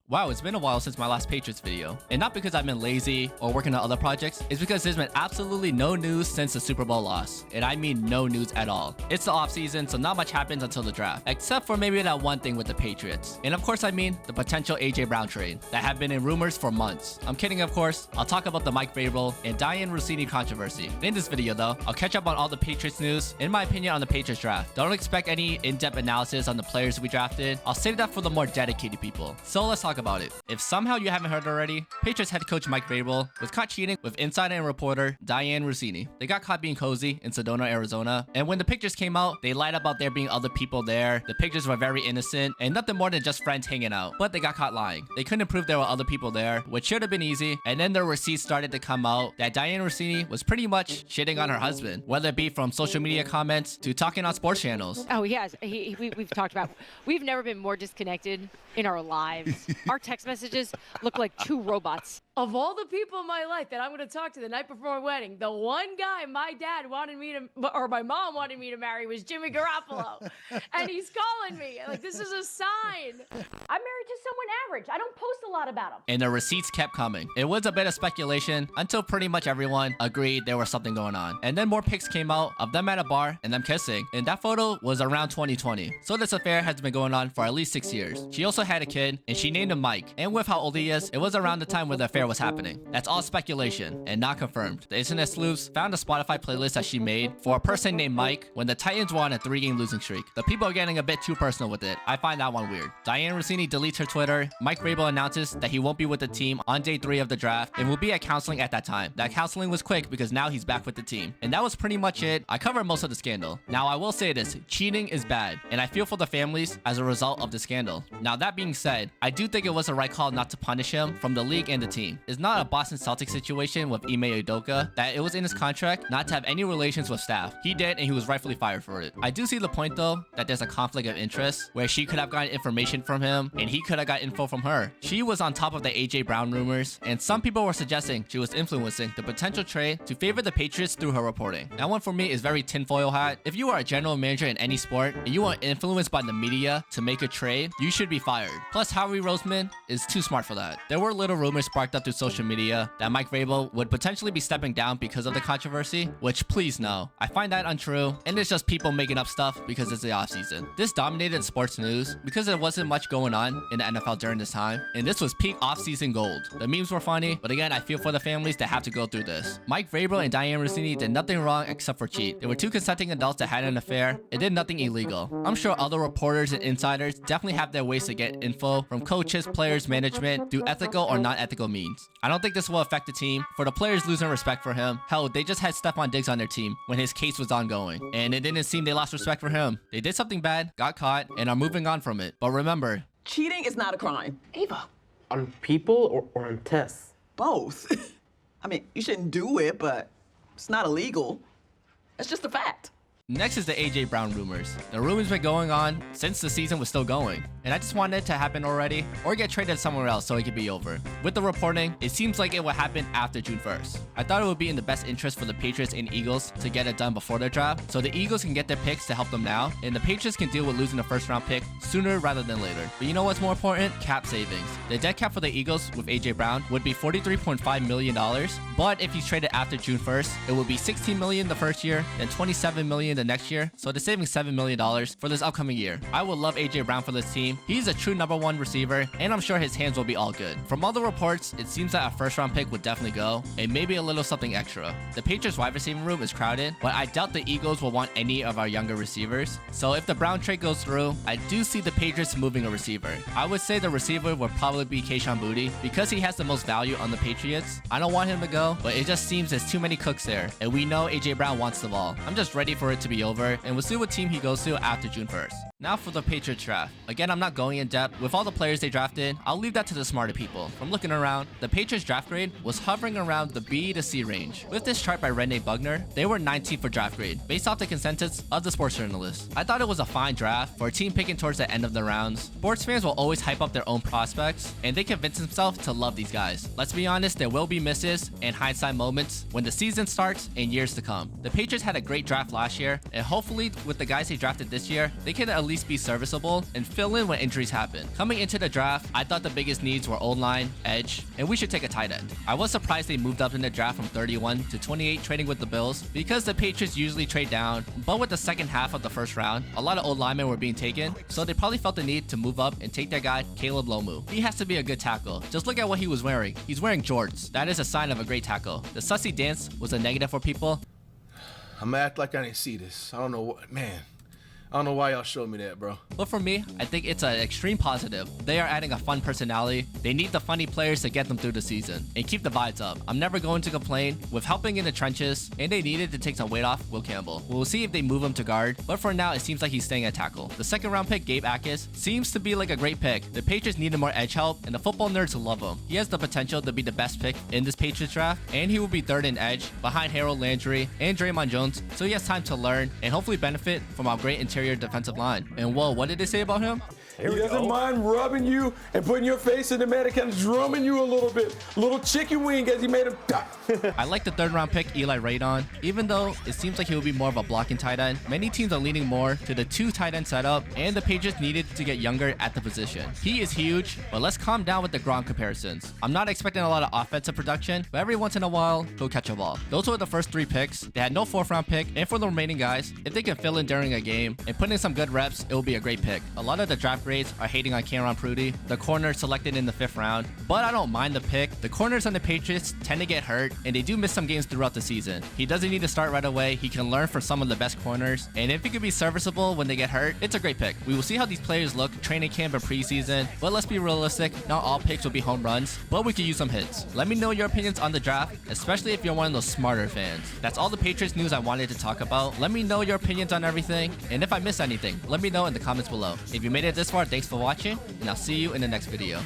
Wow, it's been a while since my last Patriots video. And not because I've been lazy or working on other projects, it's because there's been absolutely no news since the Super Bowl loss. And I mean no news at all. It's the offseason, so not much happens until the draft. Except for maybe that one thing with the Patriots. And of course I mean the potential A.J Brown trade that have been in rumors for months. I'm kidding of course. I'll talk about the Mike Vrabel and Dianna Russini controversy. In this video though, I'll catch up on all the Patriots news, in my opinion on the Patriots draft. Don't expect any in-depth analysis on the players we drafted. I'll save that for the more dedicated people. So let's talk about it. If somehow you haven't heard already, Patriots head coach Mike Vrabel was caught cheating with insider and reporter Dianna Russini. They got caught being cozy in Sedona, Arizona, and when the pictures came out, they lied about there being other people there. The pictures were very innocent and nothing more than just friends hanging out, but they got caught lying. They couldn't prove there were other people there, which should have been easy, and then the receipts started to come out that Dianna Russini was pretty much shitting on her husband, whether it be from social media comments to talking on sports channels. Oh, yes. We've talked about, we've never been more disconnected in our lives. Our text messages look like two robots. Of all the people in my life that I'm going to talk to the night before my wedding, the one guy my dad wanted me to, or my mom wanted me to marry was Jimmy Garoppolo. And he's calling me. Like, this is a sign. I'm married to someone average. I don't post a lot about him. And the receipts kept coming. It was a bit of speculation until pretty much everyone agreed there was something going on. And then more pics came out of them at a bar and them kissing. And that photo was around 2020. So this affair has been going on for at least 6 years. She also had a kid and she named him Mike. And with how old he is, it was around the time where the affair was happening. That's all speculation and not confirmed. The internet sleuths found a Spotify playlist that she made for a person named Mike when the Titans were on a 3-game losing streak. The people are getting a bit too personal with it. I find that one weird. Dianna Russini deletes her Twitter. Mike Vrabel announces that he won't be with the team on day 3 of the draft and will be at counseling at that time. That counseling was quick because now he's back with the team. And that was pretty much it. I covered most of the scandal. Now I will say this, cheating is bad and I feel for the families as a result of the scandal. Now that being said, I do think it was a right call not to punish him from the league and the team. It's not a Boston Celtics situation with Ime Udoka that it was in his contract not to have any relations with staff. He did and he was rightfully fired for it. I do see the point though that there's a conflict of interest where she could have gotten information from him and he could have got info from her. She was on top of the A.J Brown rumors and some people were suggesting she was influencing the potential trade to favor the Patriots through her reporting. That one for me is very tinfoil hat. If you are a general manager in any sport and you are influenced by the media to make a trade, you should be fired. Plus Howie Roseman is too smart for that. There were little rumors sparked up through social media that Mike Vrabel would potentially be stepping down because of the controversy, which please no. I find that untrue, and it's just people making up stuff because it's the offseason. This dominated sports news because there wasn't much going on in the NFL during this time, and this was peak offseason gold. The memes were funny, but again, I feel for the families that have to go through this. Mike Vrabel and Dianna Russini did nothing wrong except for cheat. They were 2 consenting adults that had an affair and did nothing illegal. I'm sure other reporters and insiders definitely have their ways to get info from coaches, players, management through ethical or non-ethical means. I don't think this will affect the team. For the players losing respect for him, hell, they just had Stephon Diggs on their team when his case was ongoing, and it didn't seem they lost respect for him. They did something bad, got caught, and are moving on from it. But remember, cheating is not a crime. Ava, on people or on tests? Both. I mean, you shouldn't do it, but it's not illegal. It's just a fact. next is the A.J Brown rumors. The rumors been going on since the season was still going, and I just wanted it to happen already or get traded somewhere else so it could be over. With the reporting, it seems like it would happen after June 1st. I thought it would be in the best interest for the Patriots and Eagles to get it done before their draft, so the Eagles can get their picks to help them now, and the Patriots can deal with losing the first round pick sooner rather than later. But you know what's more important? Cap savings. The dead cap for the Eagles with A.J Brown would be $43.5 million, but if he's traded after June 1st, it would be $16 million the first year, then $27 million the next year, so they're saving $7 million for this upcoming year. I would love A.J Brown for this team. He's a true #1 receiver, and I'm sure his hands will be all good. From all the reports, it seems that a first round pick would definitely go, and maybe a little something extra. The Patriots wide receiving room is crowded, but I doubt the Eagles will want any of our younger receivers. So if the Brown trade goes through, I do see the Patriots moving a receiver. I would say the receiver would probably be Kayshon Boutte because he has the most value on the Patriots. I don't want him to go, but it just seems there's too many cooks there, and we know A.J Brown wants the ball. I'm just ready for it to be over, and we'll see what team he goes to after June 1st. Now for the Patriots draft. Again, I'm not going in depth. With all the players they drafted, I'll leave that to the smarter people. From looking around, the Patriots draft grade was hovering around the B to C range. With this chart by Renee Bugner, they were 19th for draft grade, based off the consensus of the sports journalists. I thought it was a fine draft for a team picking towards the end of the rounds. Sports fans will always hype up their own prospects, and they convince themselves to love these guys. Let's be honest, there will be misses and hindsight moments when the season starts and years to come. The Patriots had a great draft last year, year, and hopefully with the guys they drafted this year, they can at least be serviceable and fill in when injuries happen. Coming into the draft, I thought the biggest needs were O-line, edge, and we should take a tight end. I was surprised they moved up in the draft from 31 to 28 trading with the Bills because the Patriots usually trade down, but with the second half of the first round, a lot of O-linemen were being taken, so they probably felt the need to move up and take their guy, Caleb Lomu. He has to be a good tackle. Just look at what he was wearing. He's wearing jorts. That is a sign of a great tackle. The sussy dance was a negative for people. I'm gonna act like I didn't see this. I don't know what, man. I don't know why y'all showed me that, bro. But for me, I think it's an extreme positive. They are adding a fun personality. They need the funny players to get them through the season and keep the vibes up. I'm never going to complain with helping in the trenches, and they needed to take some weight off Will Campbell. We'll see if they move him to guard, but for now, it seems like he's staying at tackle. The second round pick, Gabe Akis, seems to be like a great pick. The Patriots needed more edge help, and the football nerds love him. He has the potential to be the best pick in this Patriots draft, and he will be third in edge behind Harold Landry and Draymond Jones, so he has time to learn and hopefully benefit from our great interior defensive line. And whoa, what did they say about him? He doesn't mind rubbing you and putting your face in the mat and kind of drumming you a little bit. Little chicken wing as he made him die. I like the third round pick, Eli Radon. Even though it seems like he will be more of a blocking tight end, many teams are leaning more to the 2 tight end setup, and the Patriots needed to get younger at the position. He is huge, but let's calm down with the Gronk comparisons. I'm not expecting a lot of offensive production, but every once in a while, he'll catch a ball. Those were the first 3 picks. They had no 4th round pick, and for the remaining guys, if they can fill in during a game and put in some good reps, it will be a great pick. A lot of the draft grades are hating on Cameron Prudy, the corner selected in the 5th round, but I don't mind the pick. The corners on the Patriots tend to get hurt, and they do miss some games throughout the season. He doesn't need to start right away. He can learn from some of the best corners, and if he could be serviceable when they get hurt, it's a great pick. We will see how these players look training camp and preseason, but let's be realistic, not all picks will be home runs, but we could use some hits. Let me know your opinions on the draft, especially if you're one of those smarter fans. That's all the Patriots news I wanted to talk about. Let me know your opinions on everything, and if I missed anything, let me know in the comments below. If you made it this far, thanks for watching, and I'll see you in the next video.